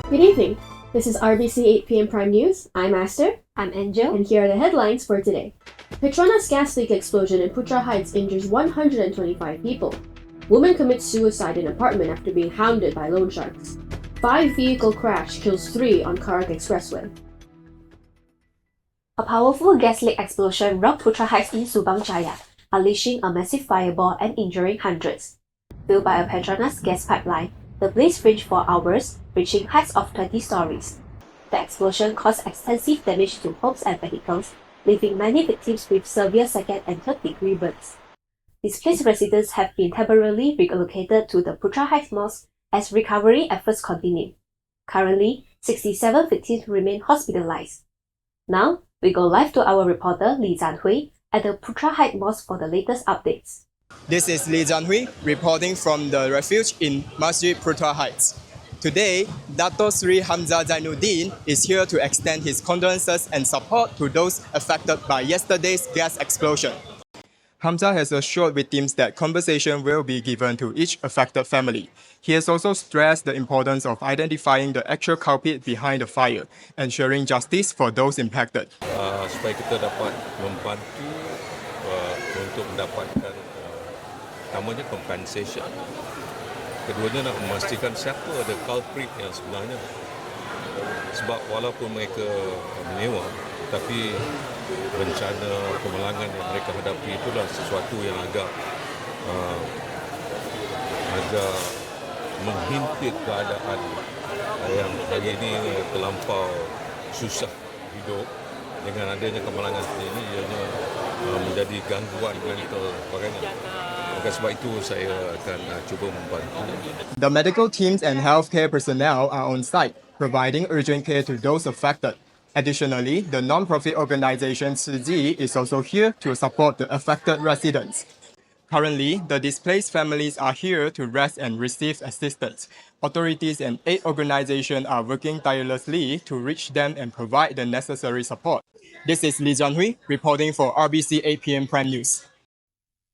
Good evening. This is RBC 8 p.m. Prime News. I'm Aster. I'm Angel. And here are the headlines for today. Petronas gas leak explosion in Putra Heights injures 125 people. Woman commits suicide in apartment after being hounded by loan sharks. 5-vehicle crash kills 3 on Karak Expressway. A powerful gas leak explosion rocked Putra Heights in Subang Jaya, unleashing a massive fireball and injuring hundreds. Fueled by a Petronas gas pipeline, the blaze raged for hours, reaching heights of 20 stories. The explosion caused extensive damage to homes and vehicles, leaving many victims with severe second and third-degree burns. Displaced residents have been temporarily relocated to the Putra Heights Mosque as recovery efforts continue. Currently, 67 victims remain hospitalized. Now, we go live to our reporter Lee Zhanhui at the Putra Heights Mosque for the latest updates. This is Lee Zhanhui reporting from the refuge in Masjid Putra Heights. Today, Dato Sri Hamzah Zainuddin is here to extend his condolences and support to those affected by yesterday's gas explosion. Hamzah has assured victims that compensation will be given to each affected family. He has also stressed the importance of identifying the actual culprit behind the fire, ensuring justice for those impacted. Supaya kita dapat membantu untuk mendapatkan namanya compensation. Keduanya nak memastikan siapa ada culprit yang sebenarnya. Sebab walaupun mereka menyewa, tapi bencana kemalangan yang mereka hadapi itulah sesuatu yang agak menghimpit keadaan yang hari ini terlampau susah hidup. Dengan adanya kemalangan seperti ini, ianya menjadi gangguan mental sebagainya. Maka sebab itu saya akan cuba membantu. The medical teams and healthcare personnel are on site, providing urgent care to those affected. Additionally, the non-profit organization Siji is also here to support the affected residents. Currently, the displaced families are here to rest and receive assistance. Authorities and aid organizations are working tirelessly to reach them and provide the necessary support. This is Lee Zhanhui reporting for RBC 8 p.m. Prime News.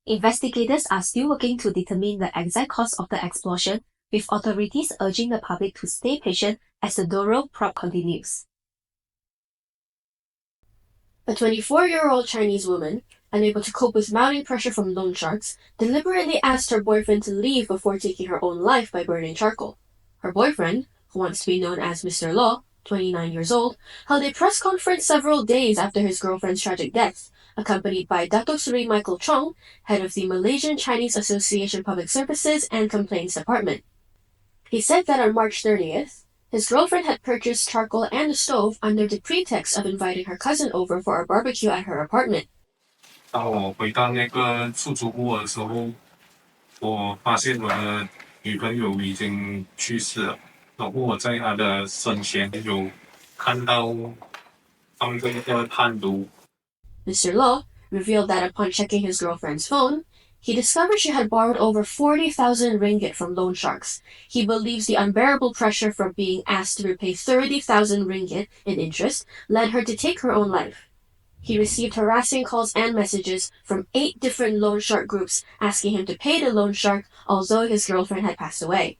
Investigators are still working to determine the exact cause of the explosion, with authorities urging the public to stay patient as the thorough probe continues. A 24-year-old Chinese woman, unable to cope with mounting pressure from loan sharks, deliberately asked her boyfriend to leave before taking her own life by burning charcoal. Her boyfriend, who wants to be known as Mr. Law, 29 years old, held a press conference several days after his girlfriend's tragic death, accompanied by Dato Sri Michael Chong, head of the Malaysian Chinese Association Public Services and Complaints Department. He said that on March 30th, his girlfriend had purchased charcoal and a stove under the pretext of inviting her cousin over for a barbecue at her apartment. 当我回到那个出租屋的时候，我发现我的女朋友已经去世了。然后我在她的生前有看到放着一个炭炉。Mr. Law revealed that upon checking his girlfriend's phone, he discovered she had borrowed over 40,000 ringgit from loan sharks. He believes the unbearable pressure from being asked to repay 30,000 ringgit in interest led her to take her own life. He received harassing calls and messages from 8 different loan shark groups asking him to pay the loan shark, although his girlfriend had passed away.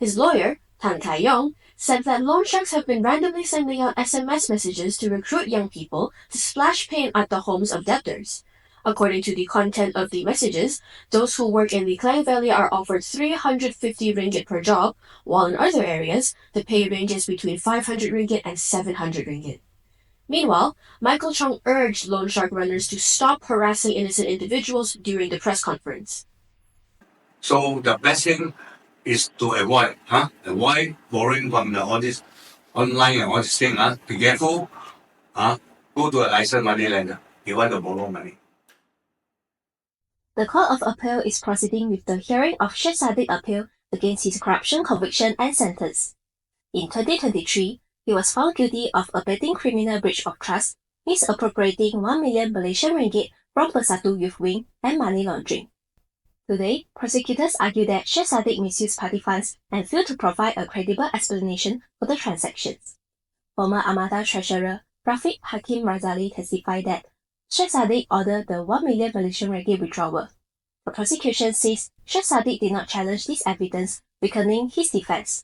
His lawyer, Tan Tai Yong, said that loan sharks have been randomly sending out SMS messages to recruit young people to splash paint at the homes of debtors. According to the content of the messages, those who work in the Klang Valley are offered 350 ringgit per job, while in other areas, the pay ranges between 500 ringgit and 700 ringgit. Meanwhile, Michael Chong urged loan shark runners to stop harassing innocent individuals during the press conference. So the best thing is to avoid borrowing from all this online and all this thing. Be careful. Go to a licensed money lender. You want to borrow money. The Court of Appeal is proceeding with the hearing of Sheikh Sadiq appeal against his corruption conviction and sentence. In 2023, he was found guilty of abetting criminal breach of trust, misappropriating 1 million Malaysian ringgit from Bersatu Youth Wing, and money laundering. Today, prosecutors argue that Sheikh Sadiq misused party funds and failed to provide a credible explanation for the transactions. Former Amata Treasurer Rafiq Hakim Razali testified that Sheikh Sadiq ordered the 1 million Malaysian ringgit withdrawal. The prosecution says Sheikh Sadiq did not challenge this evidence, weakening his defense.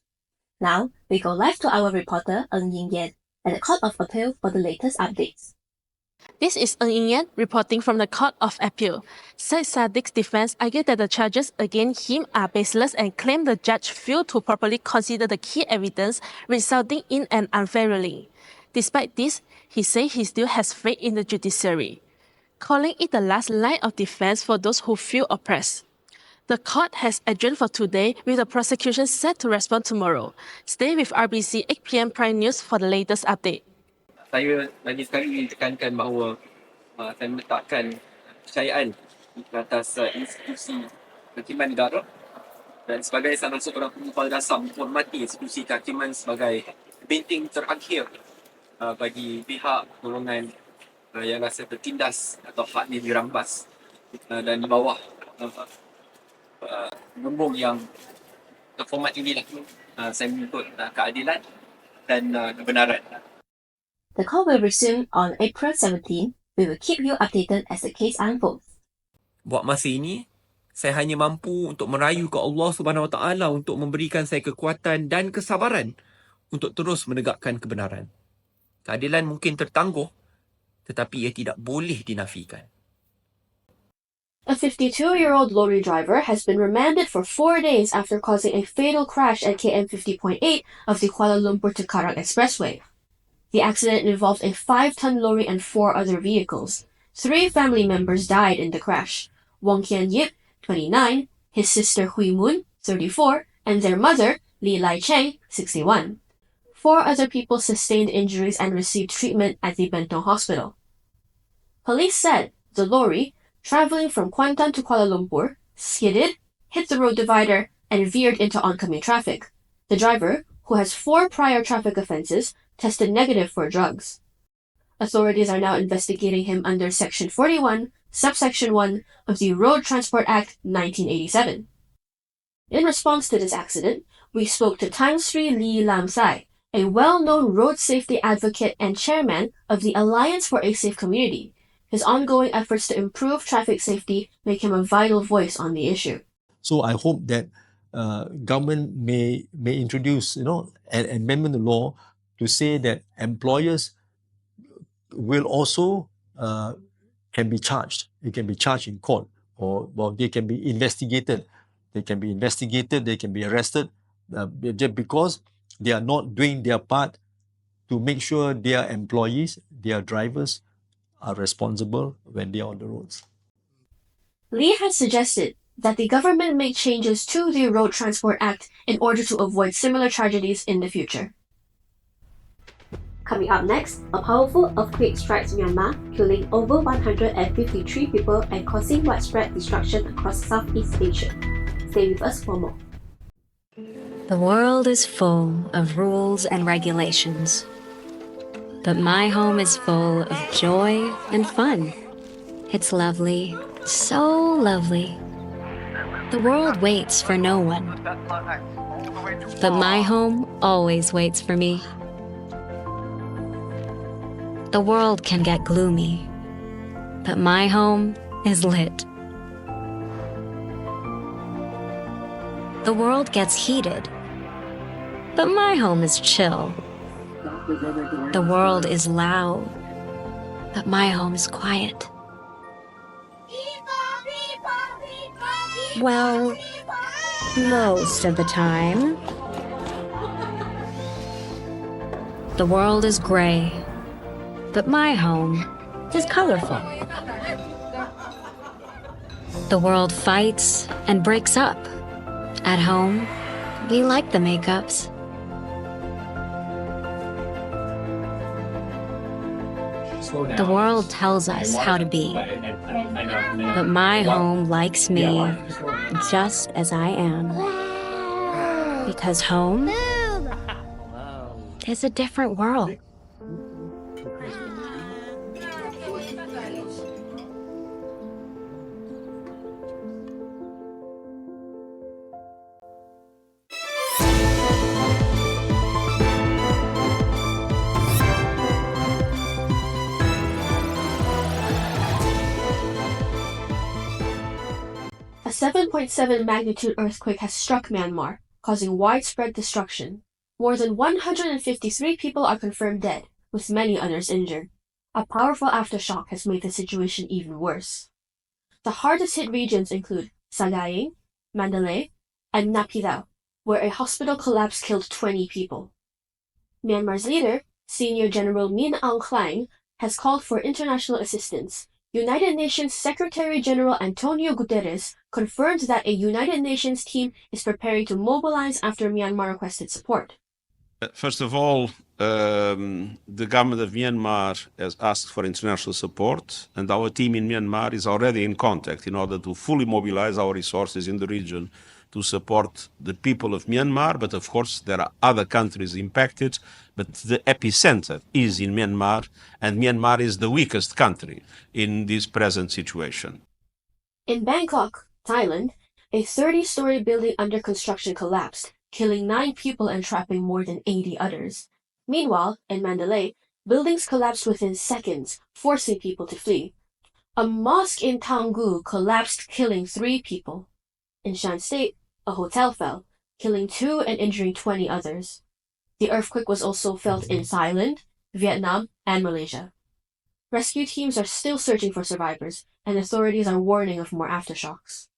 Now, we go live to our reporter Ng Yingyan at the Court of Appeal for the latest updates. This is Ng Yingyan reporting from the Court of Appeal. Syed Sadiq's defense argued that the charges against him are baseless and claimed the judge failed to properly consider the key evidence, resulting in an unfair ruling. Despite this, he said he still has faith in the judiciary, calling it the last line of defense for those who feel oppressed. The court has adjourned for today, with the prosecution set to respond tomorrow. Stay with RBC 8 PM Prime News for the latest update. Saya lagi sekali tekankan bahawa saya meletakkan kepercayaan ke atas institusi kehakiman negara dan sebagai salah seorang pengepal dasar menghormati institusi kehakiman sebagai benteng terakhir bagi pihak golongan yang rasa tertindas atau haknya dirampas dan di bawah lumbung yang terhormat inilah saya menuntut keadilan dan kebenaran. The call will resume on April 17. We will keep you updated as the case unfolds. Buat masa ini, saya hanya mampu untuk merayu ke Allah Subhanahu Wa Taala untuk memberikan saya kekuatan dan kesabaran untuk terus menegakkan kebenaran. Keadilan mungkin tertangguh, tetapi ia tidak boleh dinafikan. A 52-year-old lorry driver has been remanded for 4 days after causing a fatal crash at KM 50.8 of the Kuala Lumpur to Karang Expressway. The accident involved a 5-ton lorry and 4 other vehicles. 3 family members died in the crash: Wong Kian Yip, 29, his sister Hui Moon, 34, and their mother, Li Lai Cheng, 61. 4 other people sustained injuries and received treatment at the Bentong Hospital. Police said the lorry, traveling from Kuantan to Kuala Lumpur, skidded, hit the road divider, and veered into oncoming traffic. The driver, who has 4 prior traffic offenses, tested negative for drugs. Authorities are now investigating him under Section 41, Subsection 1 of the Road Transport Act 1987. In response to this accident, we spoke to Tan Sri Lee Lam Sai, a well-known road safety advocate and chairman of the Alliance for a Safe Community. His ongoing efforts to improve traffic safety make him a vital voice on the issue. So I hope that government may introduce, an amendment to law to say that employers will also can be charged. They can be charged in court, or they can be investigated. They can be arrested just because they are not doing their part to make sure their employees, their drivers, are responsible when they are on the roads. Lee has suggested that the government make changes to the Road Transport Act in order to avoid similar tragedies in the future. Coming up next, a powerful earthquake strikes Myanmar, killing over 153 people and causing widespread destruction across Southeast Asia. Stay with us for more. The world is full of rules and regulations, but my home is full of joy and fun. It's lovely, so lovely. The world waits for no one, but my home always waits for me. The world can get gloomy, but my home is lit. The world gets heated, but my home is chill. The world is loud, but my home is quiet. Well, most of the time. The world is gray, but my home is colorful. The world fights and breaks up. At home, we like the makeups. The world tells us how to be, but my home likes me just as I am. Because home is a different world. A 7.7 magnitude earthquake has struck Myanmar, causing widespread destruction. More than 153 people are confirmed dead, with many others injured. A powerful aftershock has made the situation even worse. The hardest hit regions include Sagaing, Mandalay, and Naypyidaw, where a hospital collapse killed 20 people. Myanmar's leader, Senior General Min Aung Hlaing, has called for international assistance. United Nations Secretary-General Antonio Guterres confirmed that a United Nations team is preparing to mobilize after Myanmar requested support. First of all, the government of Myanmar has asked for international support, and our team in Myanmar is already in contact in order to fully mobilize our resources in the region to support the people of Myanmar. But of course, there are other countries impacted, but the epicenter is in Myanmar, and Myanmar is the weakest country in this present situation. In Bangkok, Thailand, a 30-story building under construction collapsed, killing 9 people and trapping more than 80 others. Meanwhile, in Mandalay, buildings collapsed within seconds, forcing people to flee. A mosque in Taungoo collapsed, killing 3 people. In Shan State, a hotel fell, killing 2 and injuring 20 others. The earthquake was also felt in Thailand, Vietnam, and Malaysia. Rescue teams are still searching for survivors, and authorities are warning of more aftershocks.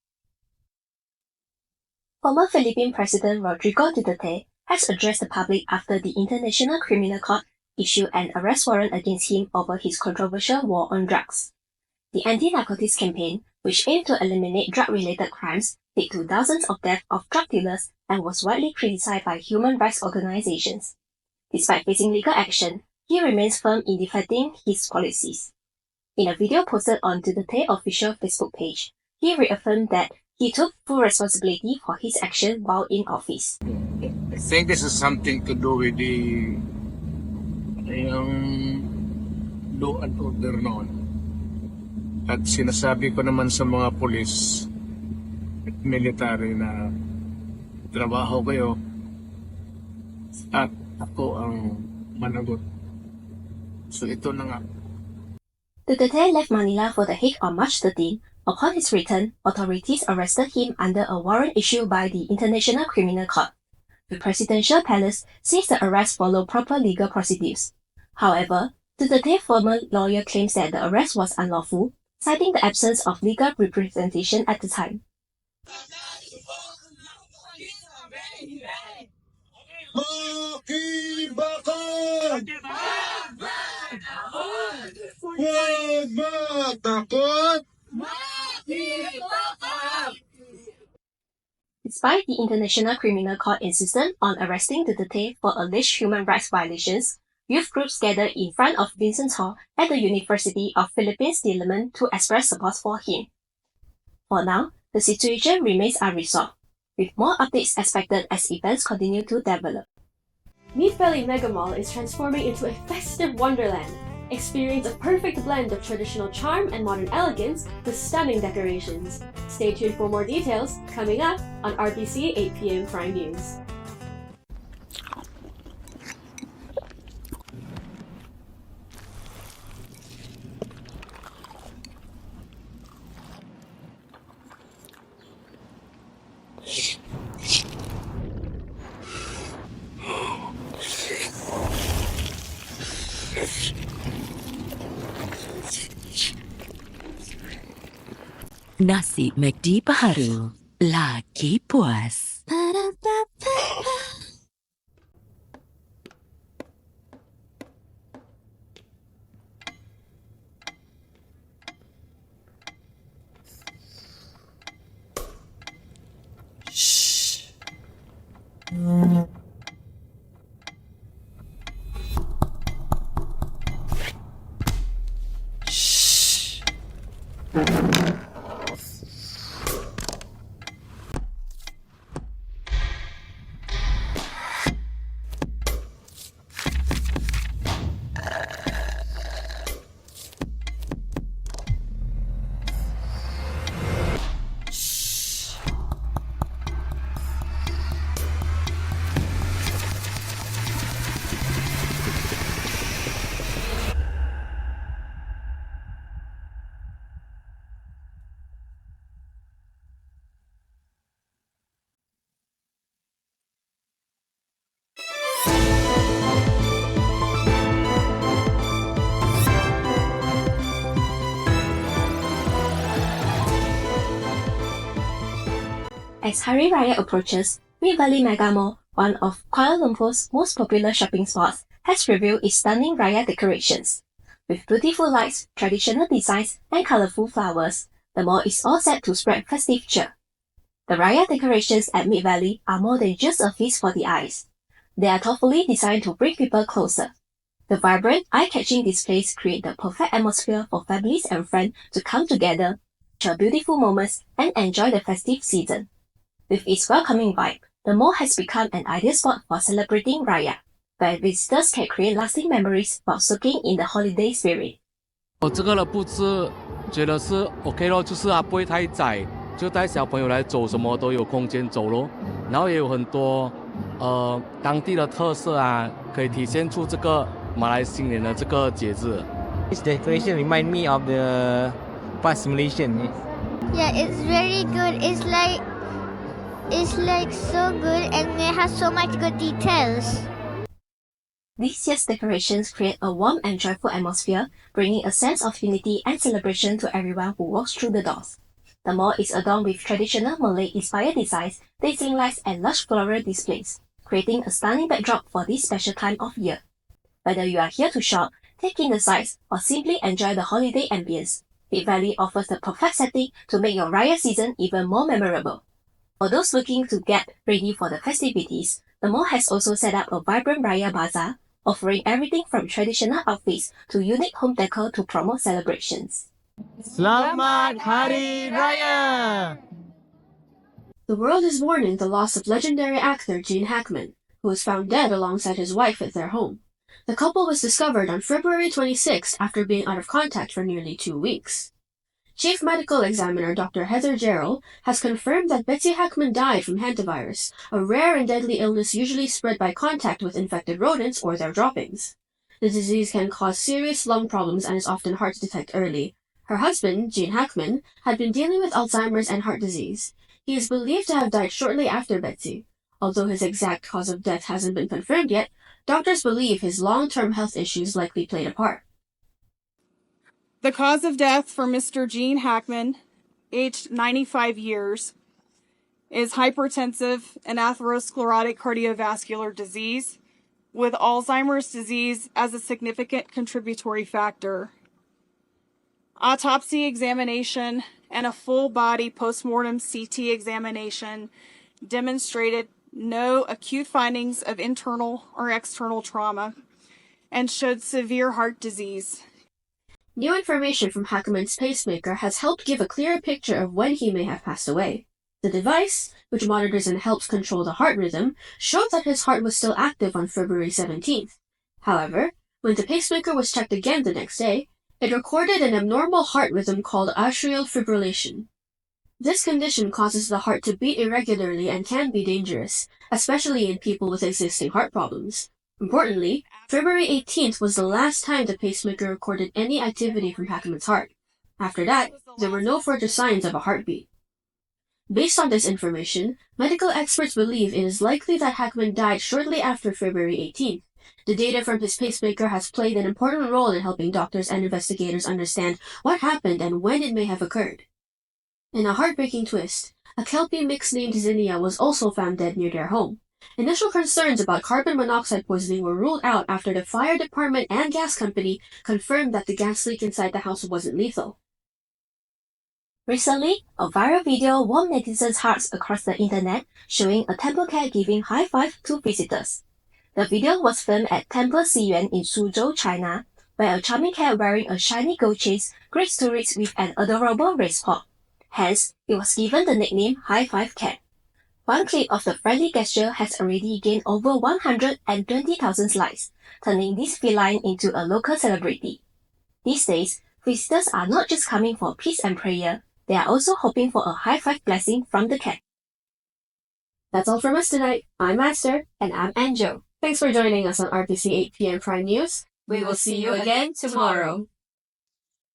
Former Philippine President Rodrigo Duterte has addressed the public after the International Criminal Court issued an arrest warrant against him over his controversial war on drugs. The anti-narcotics campaign, which aimed to eliminate drug-related crimes, led to dozens of deaths of drug dealers and was widely criticized by human rights organizations. Despite facing legal action, he remains firm in defending his policies. In a video posted on Duterte's official Facebook page, he reaffirmed that he took full responsibility for his action while in office. I think this is something to do with the law and order noon. At sinasabi ko naman sa mga pulis at military na trabaho kayo at ako ang managot. So ito na nga. Duterte left Manila for The Hague on March 13. Upon his return, authorities arrested him under a warrant issued by the International Criminal Court. The presidential palace says the arrest followed proper legal procedures. However, Duterte's former lawyer claims that the arrest was unlawful, citing the absence of legal representation at the time. Despite the International Criminal Court insistence on arresting Duterte for alleged human rights violations, youth groups gathered in front of Vincent Hall at the University of Philippines Diliman to express support for him. For now, the situation remains unresolved, with more updates expected as events continue to develop. Meat Valley Mega Mall is transforming into a festive wonderland. Experience a perfect blend of traditional charm and modern elegance with stunning decorations. Stay tuned for more details coming up on RBC 8 p.m. Prime News. Nasi McD Baharu, lagi puas. As Hari Raya approaches, Mid Valley Mega Mall, one of Kuala Lumpur's most popular shopping spots, has revealed its stunning Raya decorations. With beautiful lights, traditional designs, and colorful flowers, the mall is all set to spread festive cheer. The Raya decorations at Mid Valley are more than just a feast for the eyes. They are thoughtfully designed to bring people closer. The vibrant, eye-catching displays create the perfect atmosphere for families and friends to come together, share beautiful moments, and enjoy the festive season. With its welcoming vibe, the mall has become an ideal spot for celebrating Raya, where visitors can create lasting memories while soaking in the holiday spirit. 这个的布置觉得是 OK 咯，就是它不会太窄，就带小朋友来走什么都有空间走咯。然后也有很多当地的特色啊，可以体现出这个马来新年的这个节日。This decoration remind me of the past Malaysian. Yeah, it's very good. It's like so good and it has so much good details. This year's decorations create a warm and joyful atmosphere, bringing a sense of unity and celebration to everyone who walks through the doors. The mall is adorned with traditional Malay-inspired designs, dazzling lights, and lush floral displays, creating a stunning backdrop for this special time of year. Whether you are here to shop, take in the sights, or simply enjoy the holiday ambience, Mid Valley offers the perfect setting to make your Raya season even more memorable. For those looking to get ready for the festivities, the mall has also set up a vibrant Raya Bazaar, offering everything from traditional outfits to unique home decor to promote celebrations. Selamat Hari Raya! The world is mourning the loss of legendary actor Gene Hackman, who was found dead alongside his wife at their home. The couple was discovered on February 26 after being out of contact for nearly 2 weeks. Chief Medical Examiner Dr. Heather Gerald has confirmed that Betsy Hackman died from hantavirus, a rare and deadly illness usually spread by contact with infected rodents or their droppings. The disease can cause serious lung problems and is often hard to detect early. Her husband, Gene Hackman, had been dealing with Alzheimer's and heart disease. He is believed to have died shortly after Betsy. Although his exact cause of death hasn't been confirmed yet, doctors believe his long-term health issues likely played a part. The cause of death for Mr. Gene Hackman, aged 95 years, is hypertensive and atherosclerotic cardiovascular disease, with Alzheimer's disease as a significant contributory factor. Autopsy examination and a full-body postmortem CT examination demonstrated no acute findings of internal or external trauma and showed severe heart disease. New information from Hackman's pacemaker has helped give a clearer picture of when he may have passed away. The device, which monitors and helps control the heart rhythm, showed that his heart was still active on February 17th. However, when the pacemaker was checked again the next day, it recorded an abnormal heart rhythm called atrial fibrillation. This condition causes the heart to beat irregularly and can be dangerous, especially in people with existing heart problems. Importantly, February 18th was the last time the pacemaker recorded any activity from Hackman's heart. After that, there were no further signs of a heartbeat. Based on this information, medical experts believe it is likely that Hackman died shortly after February 18th. The data from his pacemaker has played an important role in helping doctors and investigators understand what happened and when it may have occurred. In a heartbreaking twist, a Kelpie mix named Zinnia was also found dead near their home. Initial concerns about carbon monoxide poisoning were ruled out after the fire department and gas company confirmed that the gas leak inside the house wasn't lethal. Recently, a viral video warmed netizens' hearts across the internet, showing a temple cat giving high five to visitors. The video was filmed at Temple Xiyuan in Suzhou, China, where a charming cat wearing a shiny gold chase greets tourists with an adorable raised paw. Hence, it was given the nickname High Five Cat. One clip of the friendly gesture has already gained over 120,000 likes, turning this feline into a local celebrity. These days, visitors are not just coming for peace and prayer, they are also hoping for a high five blessing from the cat. That's all from us tonight. I'm Master. And I'm Anjo. Thanks for joining us on RTC 8 p.m. Prime News. We will see you again tomorrow.